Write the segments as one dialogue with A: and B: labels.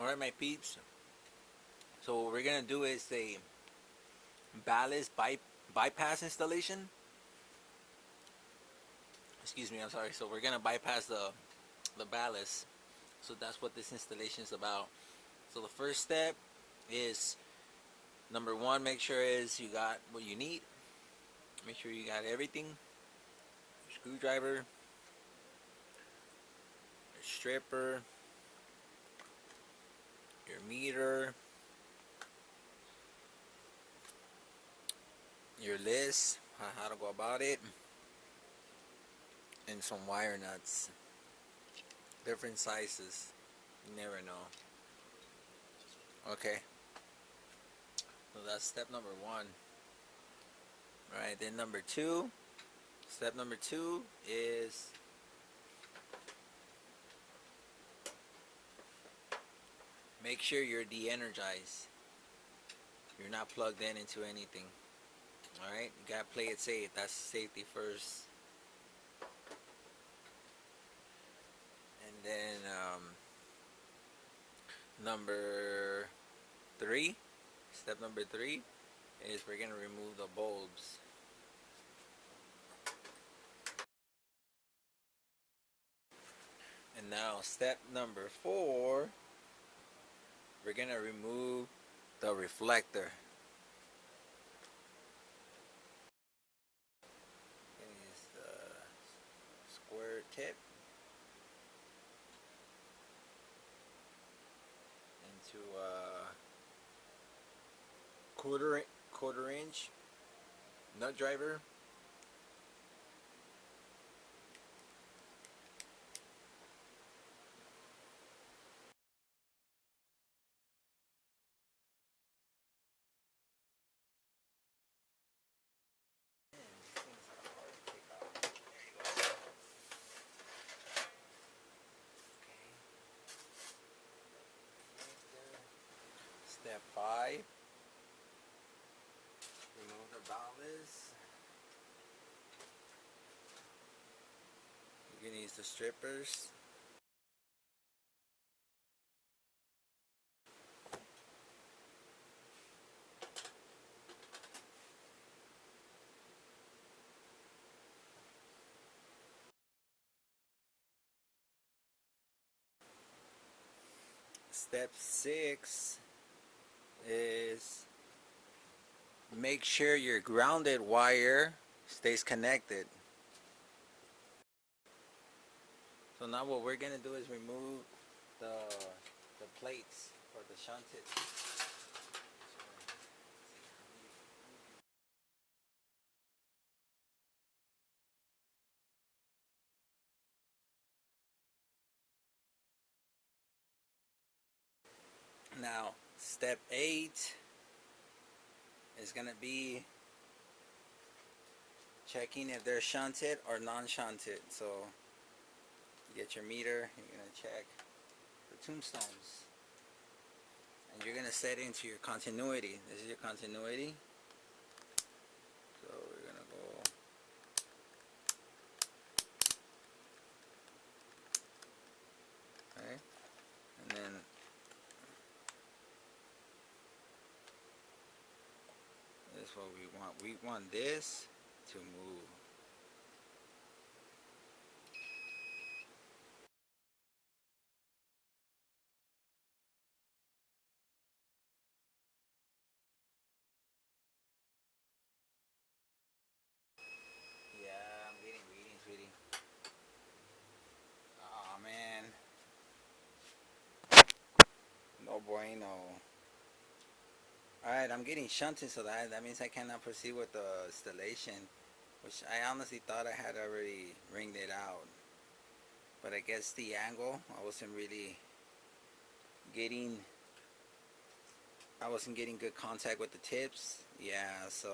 A: Alright, my peeps. So what we're gonna do is a ballast bypass installation. Excuse me, I'm sorry. So we're gonna bypass the ballast. So that's what this installation is about. So the first step is number one. Make sure is you got what you need. Make sure you got everything. Your screwdriver, your stripper, your meter, your list, how to go about it, and some wire nuts. Different sizes. You never know. Okay. So that's step number one. Alright, then step number two is make sure you're de-energized. You're not plugged in into anything. Alright, you gotta play it safe. That's safety first. And then number three, step number three is we're gonna remove the bulbs. And now step number four, we're gonna remove the reflector. It's the square tip into a quarter inch nut driver. Step five, remove the ballast. You can use the strippers. Step six is make sure your grounded wire stays connected. So now what we're gonna do is remove the plates for the shunted. Now step 8 is gonna be checking if they're shunted or non-shunted. So you get your meter, you're gonna check the tombstones, and you're gonna set into your continuity. This is your continuity. So we're gonna go okay, and then this is what we want. We want this to move. Yeah, I'm getting readings, sweetie. Oh man, no bueno. Alright, I'm getting shunted, so that means I cannot proceed with the installation. which I honestly thought I had already ringed it out, but I guess the angle, getting I wasn't getting good contact with the tips. Yeah, so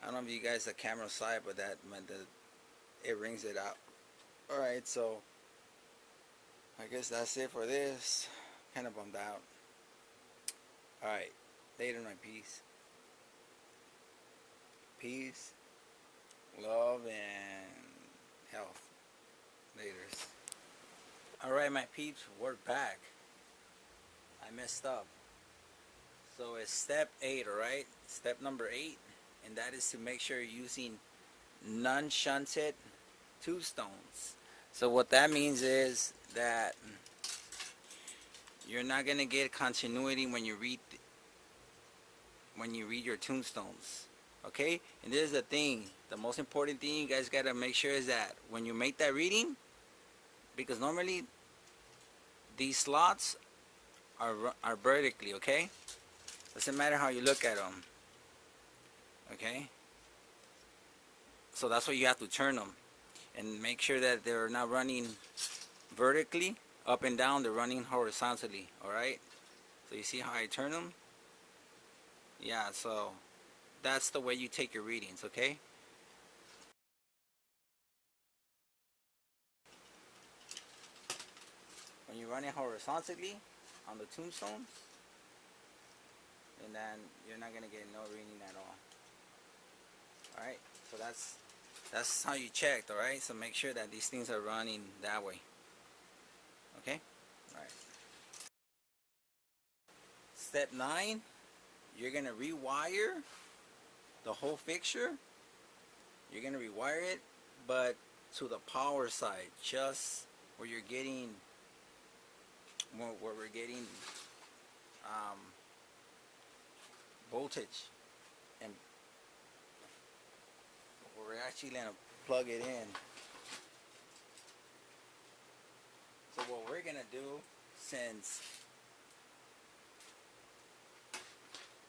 A: I don't know if you guys the camera side, but that meant that it rings it out. Alright, so I guess that's it for this. Kind of bummed out. Alright, later my peace. Peace, love, and health. Laters. Alright my peeps, we're back. I messed up. So it's step 8, alright? Step number 8, and that is to make sure you're using non-shunted tombstones. So what that means is that you're not gonna get continuity when you read your tombstones. Okay? And this is the thing. The most important thing you guys gotta make sure is that when you make that reading, because normally these slots are vertically, okay? Doesn't matter how you look at them. Okay? So that's why you have to turn them and make sure that they're not running vertically up and down, they're running horizontally. Alright? So you see how I turn them? Yeah, so that's the way you take your readings, okay? When you run it horizontally on the tombstones, and then you're not gonna get no reading at all. Alright, so that's how you checked, alright? So make sure that these things are running that way. Okay? Alright. Step 9, you're gonna rewire the whole fixture. You're gonna rewire it, but to the power side, just where you're getting where we're getting voltage, and we're actually gonna plug it in. So what we're gonna do, since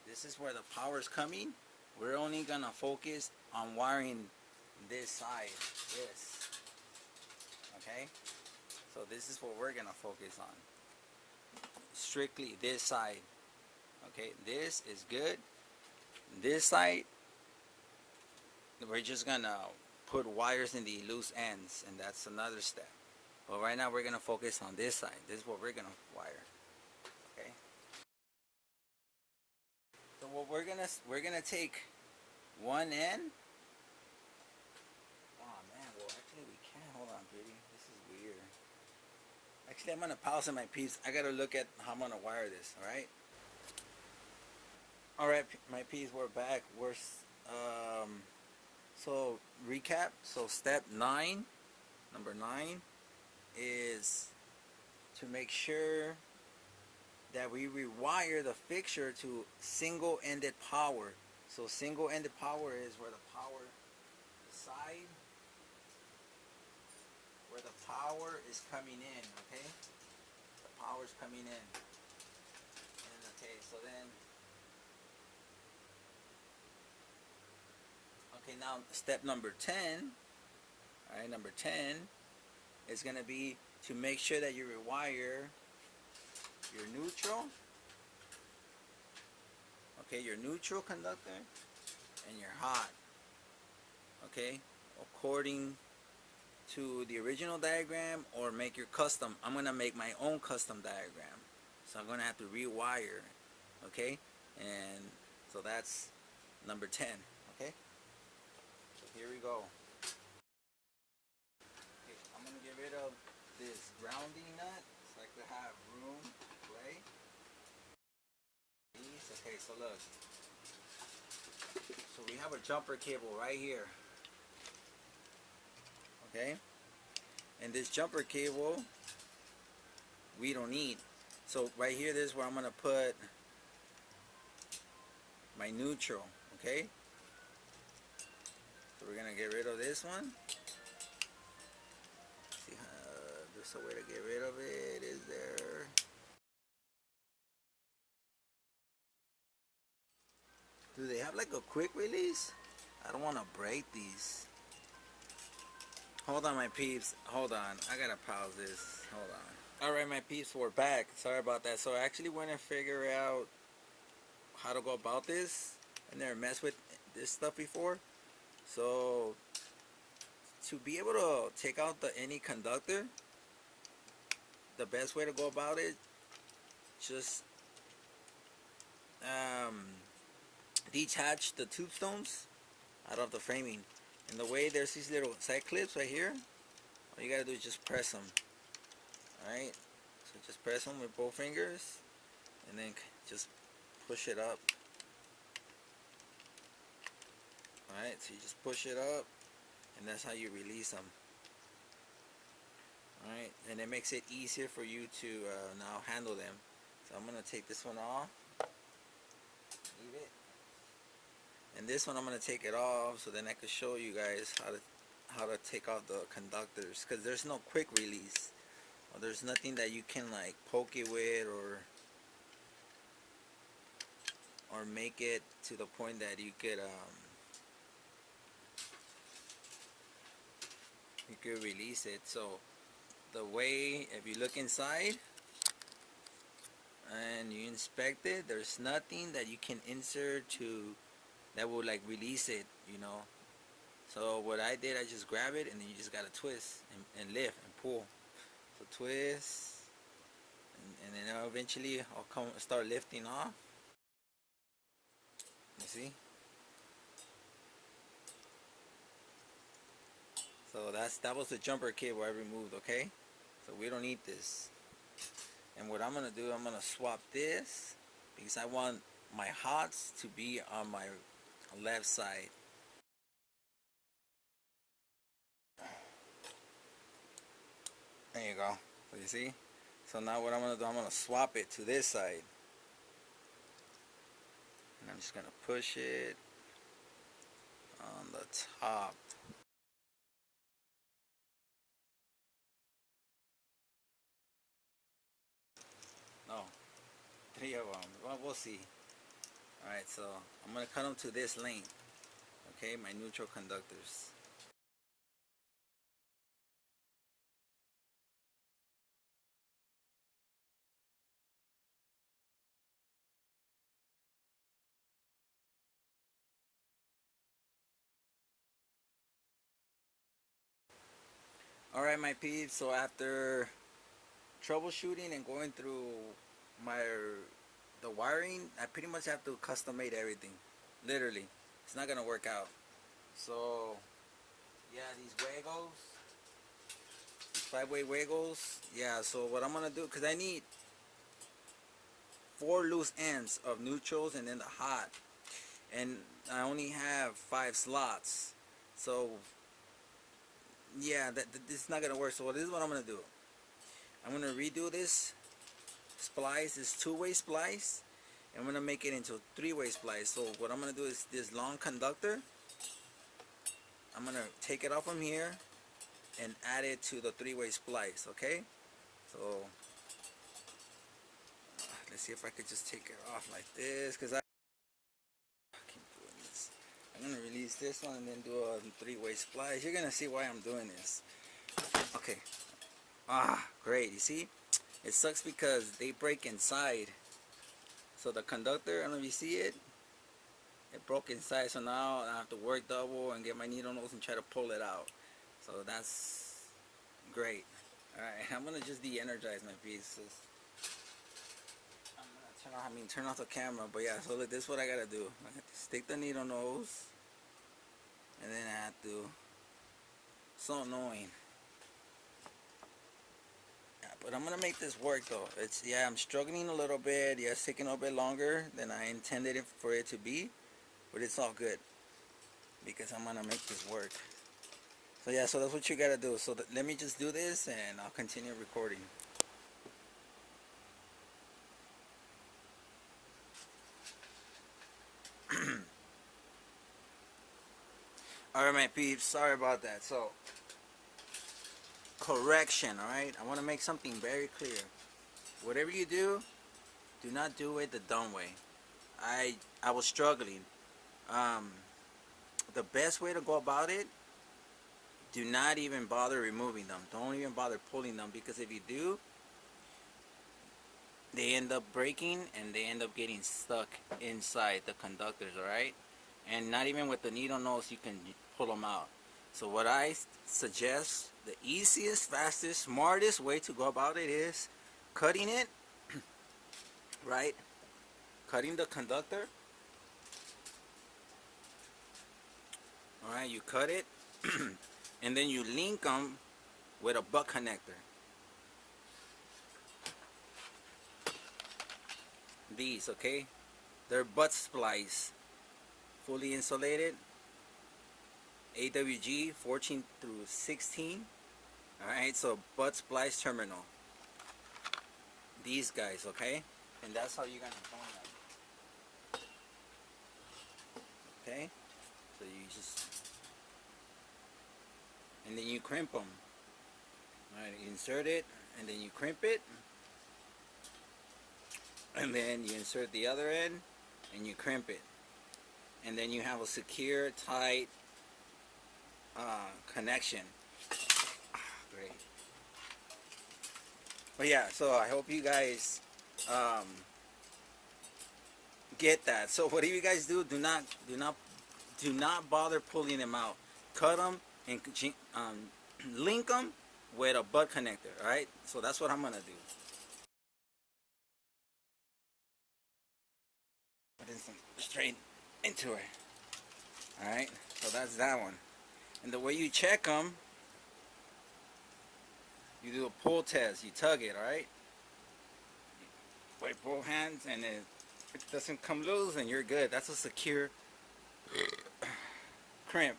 A: this is where the power is coming, we're only gonna focus on wiring this side, this. Okay? So this is what we're gonna focus on. Strictly this side. Okay, this is good. This side, we're just gonna put wires in the loose ends, and that's another step. But right now we're gonna focus on this side. This is what we're gonna wire. Okay. So what we're gonna take one end. Oh man, well actually we can't. Hold on, pretty. This is weird. Actually, I'm gonna pause on my piece. I gotta look at how I'm gonna wire this. All right. All right, my piece. We're back. So recap. So step 9, number 9, is to make sure that we rewire the fixture to single-ended power. So single-ended power is where the power, the side, where the power is coming in, okay? The power is coming in. And okay, so then, okay, now step number 10, all right, number 10 is going to be to make sure that you rewire your neutral, okay, your neutral conductor and your hot, okay, according to the original diagram, or make your custom. I'm going to make my own custom diagram, so I'm going to have to rewire, okay, and so that's number 10, okay, so here we go. Okay, I'm going to get rid of this grounding nut so I could have room to play. Okay, so look, so we have a jumper cable right here, okay, and this jumper cable we don't need. So right here, this is where I'm going to put my neutral, okay, so we're going to get rid of this one. See, there's a way to get rid of it, is there? Do they have like a quick release? I don't want to break these. Hold on, my peeps. Hold on. I gotta pause this. Hold on. Alright, my peeps, we're back. Sorry about that. So I actually went and figured out how to go about this. I never messed with this stuff before. So to be able to take out any conductor, the best way to go about it, just detach the tube stones out of the framing. And the way there's these little side clips right here, all you gotta do is just press them. Alright, so just press them with both fingers and then just push it up. Alright, so you just push it up and that's how you release them. Alright, and it makes it easier for you to now handle them. So I'm going to take this one off. Leave it. And this one I'm going to take it off so then I can show you guys how to take out the conductors, because there's no quick release. Or there's nothing that you can like poke it with or make it to the point that you could release it. So the way, if you look inside and you inspect it, there's nothing that you can insert that will like release it, you know. So what I did, I just grab it and then you just gotta twist and lift and pull. So twist and then eventually I'll start lifting off. You see? So that was the jumper kit where I removed, okay? So we don't need this. And what I'm gonna do, I'm gonna swap this because I want my hots to be on my left side. There you go. So you see? So now what I'm gonna do, I'm gonna swap it to this side. And I'm just gonna push it on the top. No, 3 of them. Well, we'll see. Alright, so I'm gonna cut them to this length. Okay, my neutral conductors. Alright, my peeps, so after troubleshooting and going through the wiring, I pretty much have to custom made everything. Literally. It's not gonna work out. So yeah, these Wagos, these 5-way Wagos, yeah, so what I'm gonna do, because I need 4 loose ends of neutrals and then the hot, and I only have 5 slots. So yeah, this is not gonna work. So this is what I'm gonna do. I'm gonna redo this splice, this 2-way splice, and I'm gonna make it into a 3-way splice. So what I'm gonna do is this long conductor, I'm gonna take it off from here and add it to the 3-way splice. Okay, so let's see if I could just take it off like this, because I keep doing this. I'm gonna release this one and then do a 3-way splice. You're gonna see why I'm doing this. Okay, great. You see, it sucks because they break inside. So the conductor, I don't know if you see it, it broke inside. So now I have to work double and get my needle nose and try to pull it out. So that's great. Alright, I'm gonna just de-energize my pieces. I'm gonna turn off the camera, but yeah, so look, this is what I gotta do. I have to stick the needle nose, and then I have to, so annoying. But I'm gonna make this work though. Yeah, I'm struggling a little bit. Yeah, it's taking a little bit longer than I intended it for it to be, but it's all good because I'm gonna make this work. So yeah, so that's what you gotta do. So let me just do this and I'll continue recording. Alright, my peeps, sorry about that. So correction, alright? I want to make something very clear. Whatever you do not do it the dumb way. I was struggling. the best way to go about it, do not even bother removing them. Don't even bother pulling them, because if you do, they end up breaking and they end up getting stuck inside the conductors, alright? And not even with the needle nose you can pull them out. So what I suggest, the easiest, fastest, smartest way to go about it is cutting it, right? Cutting the conductor. Alright, you cut it and then you link them with a butt connector. These, okay? They're butt splice, fully insulated, AWG 14 through 16. Alright, so butt splice terminal. These guys, okay? And that's how you're gonna join them. Okay? So you just, and then you crimp them. Alright, you insert it, and then you crimp it. And then you insert the other end, and you crimp it. And then you have a secure, tight connection. Great. But yeah, so I hope you guys get that. So whatever you guys do, do not bother pulling them out. Cut them and link them with a butt connector. All right. So that's what I'm gonna do. Put this straight into it. All right. So that's that one. And the way you check them, you do a pull test. You tug it. All right. Wipe both hands, and if it doesn't come loose, and you're good. That's a secure crimp.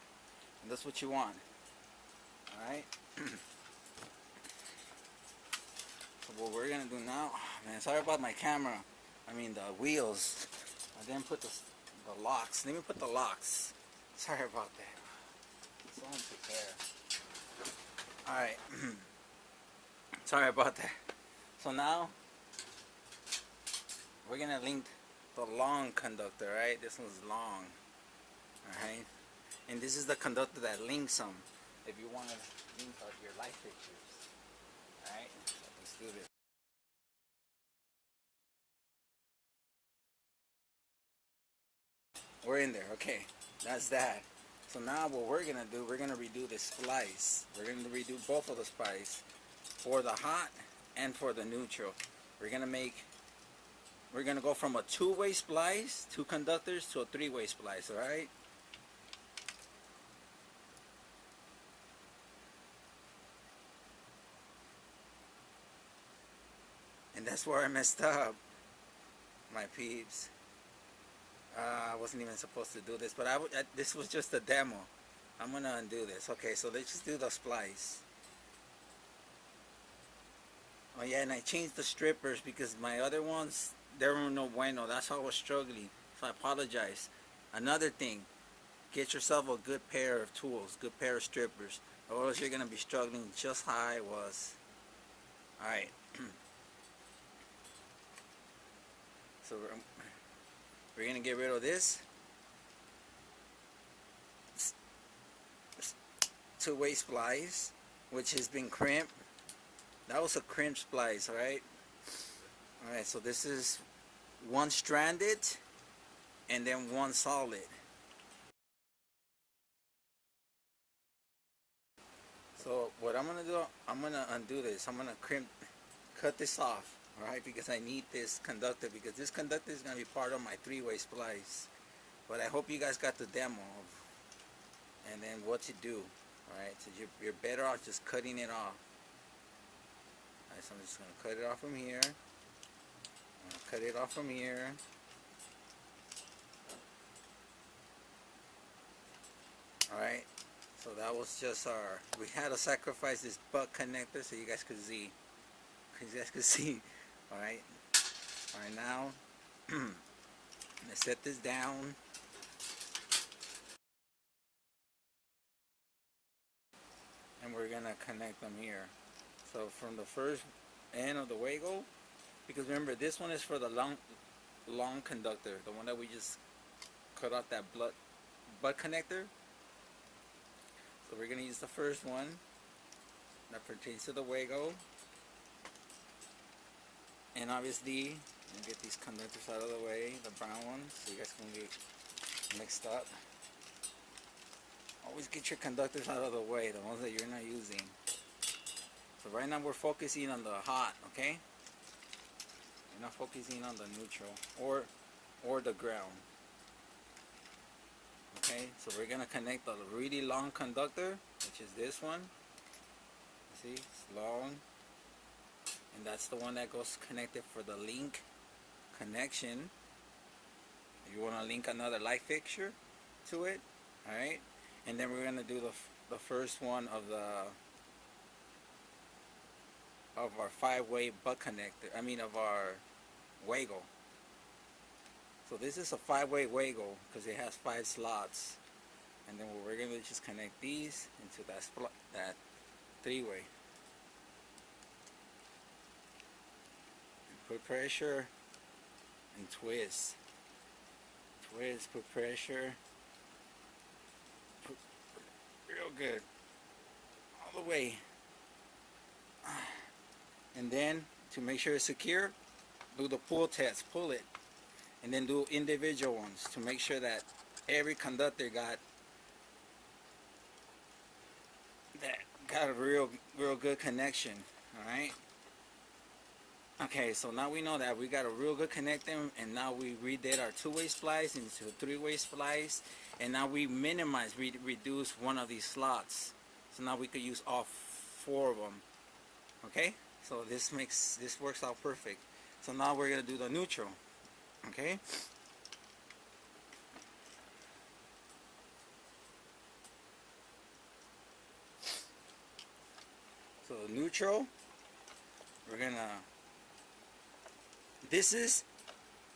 A: And that's what you want. Alright? So what we're gonna do now, oh man, sorry about my camera. I mean the wheels. I didn't put the locks. Let me put the locks. Sorry about that. Someone took care. Alright. Sorry about that. So now we're gonna link the long conductor, right? This one's long. Alright? And this is the conductor that links them if you want to link out your light fixtures. Alright? So let's do this. We're in there. Okay. That's that. So now what we're gonna do, we're gonna redo the splice. We're gonna redo both of the splice for the hot and for the neutral. We're gonna go from a two-way splice, two conductors, to a three-way splice, alright? And that's where I messed up, my peeps. I wasn't even supposed to do this, but this was just a demo. I'm gonna undo this. Okay, so let's just do the splice. Oh yeah, and I changed the strippers because my other ones, they were no bueno. That's how I was struggling. So I apologize. Another thing, get yourself a good pair of tools, good pair of strippers, or else you're gonna be struggling just how I was. Alright. So we're gonna get rid of this two-way splice, which has been crimped. That was a crimp splice, alright? Alright, so this is one stranded and then one solid. So what I'm gonna do, I'm gonna undo this. I'm gonna cut this off, alright? Because I need this conductor, because this conductor is gonna be part of my three-way splice. But I hope you guys got the demo of, and then what to do, alright? So you're better off just cutting it off. Alright, so I'm just gonna cut it off from here. Cut it off from here. Alright, so that was just we had to sacrifice this butt connector so you guys could see. Alright, now, let's set this down. And we're gonna connect them here. So from the first end of the wiggle, because remember this one is for the long conductor, the one that we just cut off that butt connector. we're going to use the first one that pertains to the Wago. And obviously, get these conductors out of the way, the brown ones, so you guys can get mixed up. Always get your conductors out of the way, the ones that you're not using. So right now we're focusing on the hot, okay? We're not focusing on the neutral or the ground. Okay, so we're gonna connect a really long conductor, which is this one. See, it's long, and that's the one that goes connected for the link connection. You want to link another light fixture to it, all right? And then we're gonna do the first one of our 5-way butt connector. I mean, of our Wago. So this is a 5-way Wago because it has 5 slots. And then we're gonna just connect these into that 3-way. Put pressure and twist. Twist, put pressure. Put real good. All the way. And then to make sure it's secure, do the pull test. Pull it. And then do individual ones to make sure that every conductor got a real good connection. Alright? Okay, so now we know that we got a real good connection, and now we redid our 2-way splice into a 3-way splice, and now we reduce one of these slots. So now we could use all 4 of them. Okay? So this works out perfect. So now we're gonna do the neutral. Okay? So neutral, we're gonna. This is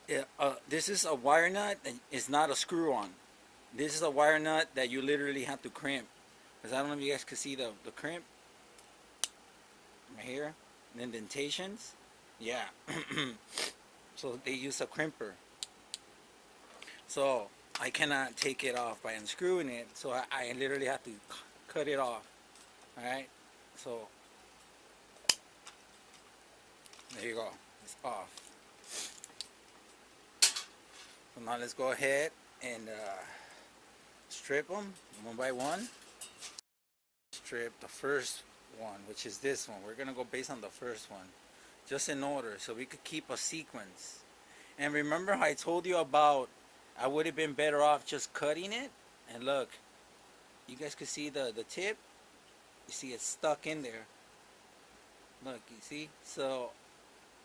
A: a wire nut. It's not a screw on. This is a wire nut that you literally have to crimp. Because I don't know if you guys can see the crimp right here, the indentations. Yeah. So they use a crimper. So I cannot take it off by unscrewing it. So I literally have to cut it off. Alright. So there you go. It's off. So now let's go ahead and strip them one by one. Strip the first one, which is this one. We're gonna go based on the first one, just in order, so we could keep a sequence. And remember how I told you about I would have been better off just cutting it? And look, you guys can see the tip. You see it's stuck in there. Look, you see? So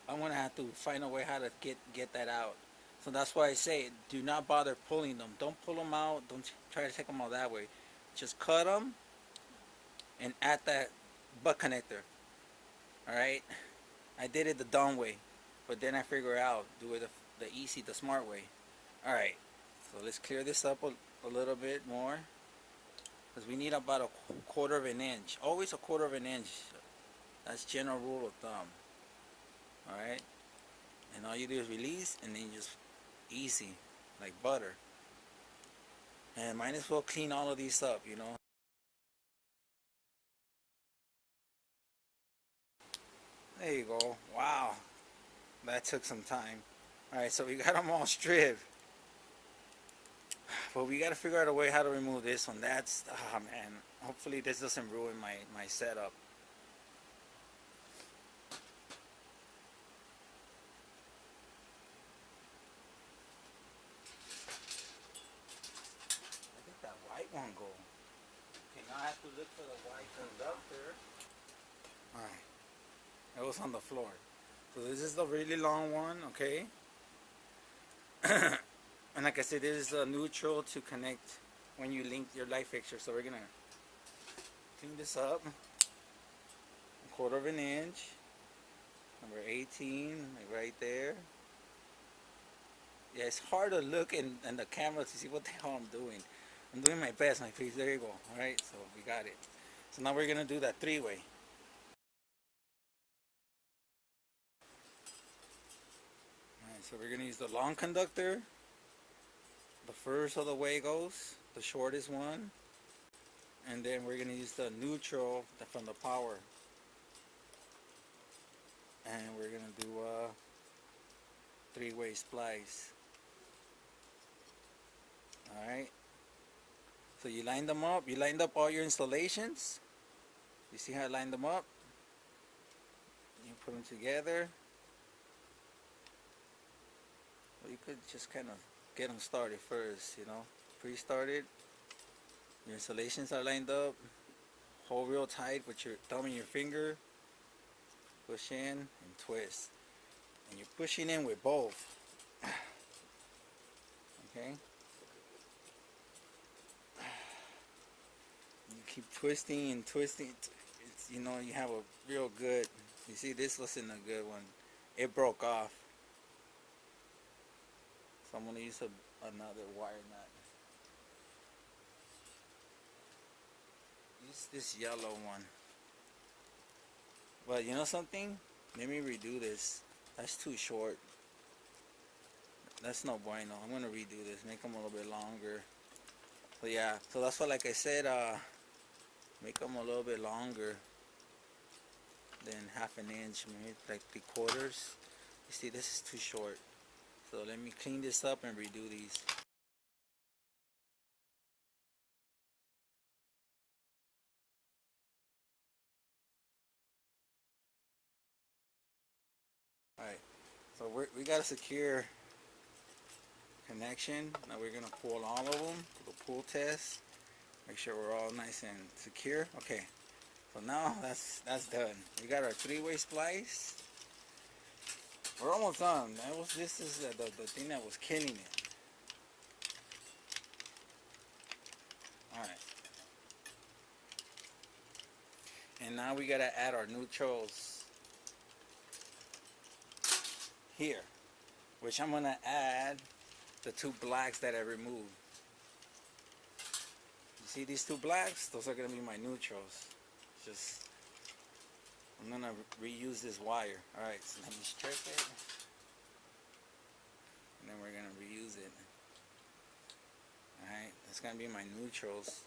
A: I'm gonna have to find a way how to get that out. So that's why I say, do not bother pulling them. Don't pull them out. Don't try to take them out that way. Just cut them and add that butt connector. Alright? I did it the dumb way, but then I figured out, do it the easy, the smart way. Alright, so let's clear this up a little bit more, because we need about a 1/4 of an inch. Always a 1/4 of an inch. That's general rule of thumb. Alright? And all you do is release, and then just easy, like butter. And might as well clean all of these up, you know. There you go. Wow. That took some time. Alright, so we got them all stripped. But we got to figure out a way how to remove this one. That's, oh man. Hopefully this doesn't ruin my setup. One go. Okay, now I have to look for the white conductor. Alright. It was on the floor. So this is the really long one, okay? And like I said, this is a neutral to connect when you link your light fixture. So we're gonna clean this up. 1/4 of an inch. Number 18, like right there. Yeah, it's hard to look in the camera to see what the hell I'm doing. I'm doing my best, my face. There you go. Alright, so we got it. So now we're going to do that 3-way. Alright, so we're going to use the long conductor. The first of the Wagos, the shortest one. And then we're going to use the neutral from the power. And we're going to do a three-way splice. Alright. So you line them up. You lined up all your installations. You see how I lined them up? You put them together. Well, you could just kind of get them started first, you know. Pre-started. Your installations are lined up. Hold real tight with your thumb and your finger. Push in and twist. And you're pushing in with both. Okay? You keep twisting and twisting. It's, you know, you have a real good. You see, this wasn't a good one. It broke off. So I'm going to use another wire nut. Use this yellow one. But you know something? Let me redo this. That's too short. That's no bueno. I'm going to redo this. Make them a little bit longer. So yeah. So that's why, like I said, make them a little bit longer than half an inch. Maybe like 3/4. You see, this is too short. So let me clean this up and redo these. Alright, so we got a secure connection. Now we're going to pull all of them. Do the pull test. Make sure we're all nice and secure. Okay, so now that's done. We got our three-way splice. We're almost done. This is the thing that was killing it. Alright. And now we got to add our neutrals here, which I'm going to add the two blacks that I removed. You see these two blacks? Those are going to be my neutrals. Just, I'm going to reuse this wire. Alright, so let me strip it. And then we're going to reuse it. Alright, that's going to be my neutrals.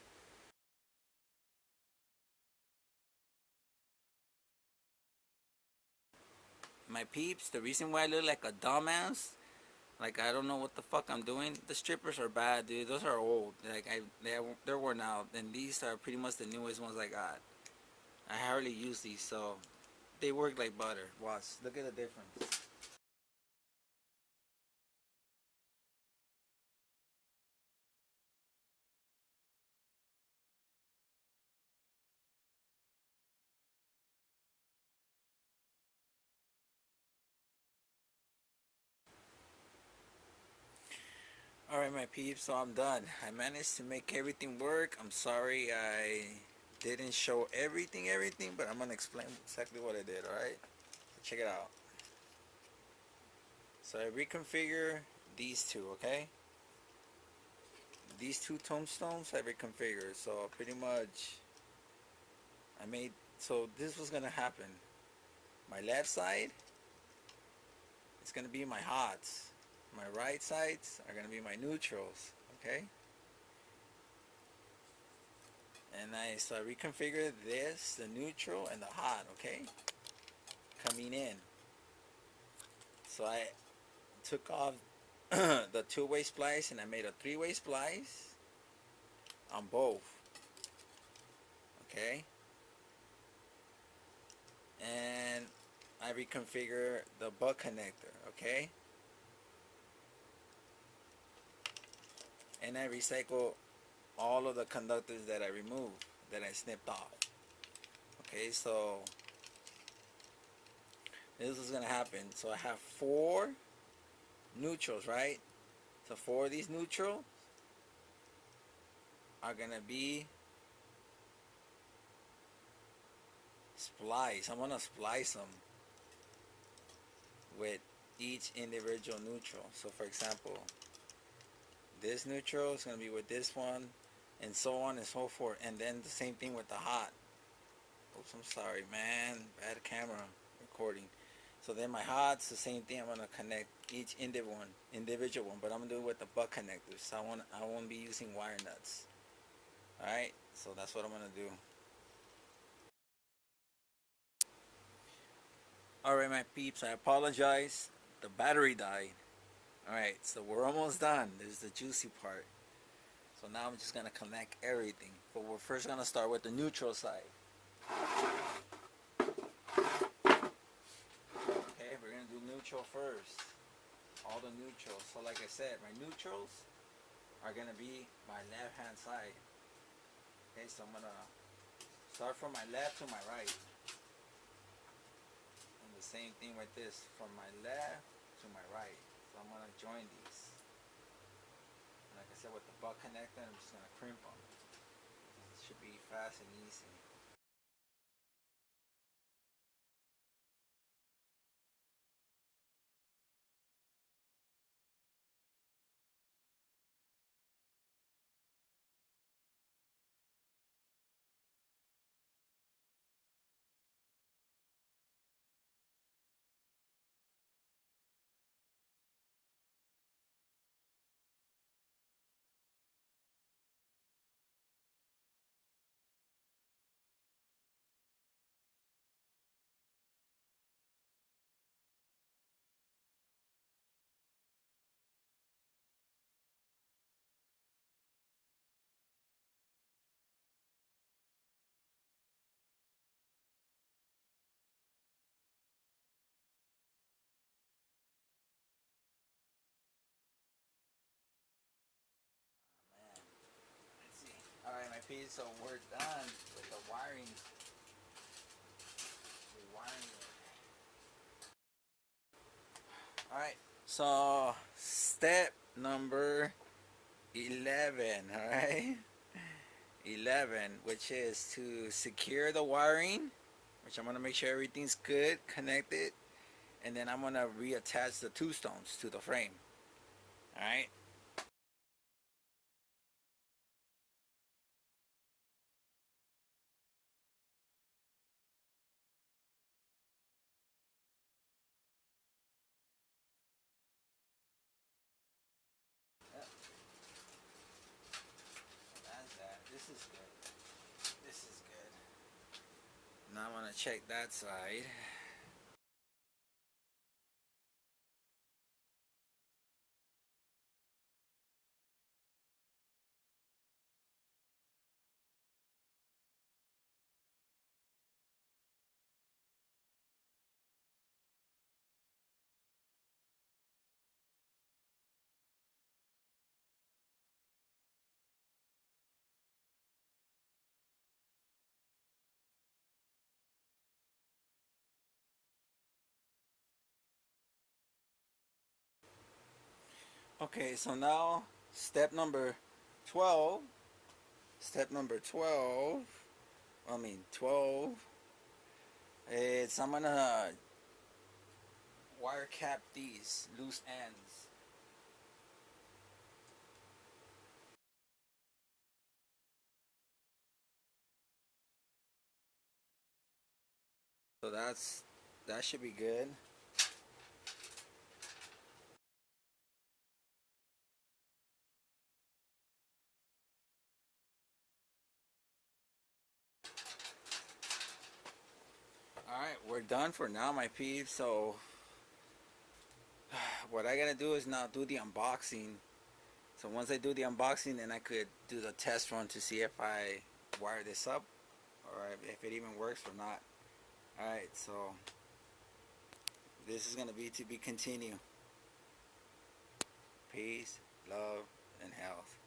A: My peeps, the reason why I look like a dumbass, like I don't know what the fuck I'm doing. The strippers are bad, dude. Those are old. Like they're worn out. And these are pretty much the newest ones I got. I hardly use these, so they work like butter. Watch, look at the difference. Alright my peeps, so I'm done. I managed to make everything work. I'm sorry I didn't show everything, but I'm gonna explain exactly what I did, alright? So check it out. So I reconfigure these two, okay? These two tombstones I reconfigured. So pretty much I made, so this was gonna happen. My left side is gonna be my hots. My right sides are going to be my neutrals, okay? And so I reconfigured this, the neutral and the hot, okay? Coming in. So I took off the two-way splice and I made a three-way splice on both, okay? And I reconfigure the butt connector, okay? And I recycle all of the conductors that I removed, that I snipped off. Okay, so this is gonna happen. So I have 4 neutrals, right? So 4 of these neutrals are gonna be spliced. I'm gonna splice them with each individual neutral. So for example, this neutral is going to be with this one, and so on and so forth. And then the same thing with the hot. Oops, I'm sorry, man. Bad camera recording. So then my hot's the same thing. I'm going to connect each individual one, but I'm going to do it with the butt connectors. So I won't be using wire nuts. Alright, So that's what I'm gonna do. Alright my peeps, I apologize. The battery died. Alright, so we're almost done. There's the juicy part. So now I'm just gonna connect everything. But we're first gonna start with the neutral side. Okay, we're gonna do neutral first. All the neutrals. So like I said, my neutrals are gonna be my left hand side. Okay, so I'm gonna start from my left to my right. And the same thing with this, from my left to my right. So I'm gonna join these. And like I said, with the butt connector, I'm just gonna crimp them. It should be fast and easy. Man, let's see. Alright my peeps, so we're done with the wiring. Alright, so step number 11, alright? 11, which is to secure the wiring, which I'm going to make sure everything's good, connected, and then I'm going to reattach the two stones to the frame, alright? Yep. That's that. This is good. This is good. Now I'm going to check that side. Okay, so now step number 12. Step number 12. 12. It's I'm gonna wire cap these loose ends. So that should be good. Alright, we're done for now my peeps. So what I gotta do is now do the unboxing. So once I do the unboxing, then I could do the test run to see if I wire this up or if it even works or not. Alright, so this is gonna be to be continued. Peace, love, and health.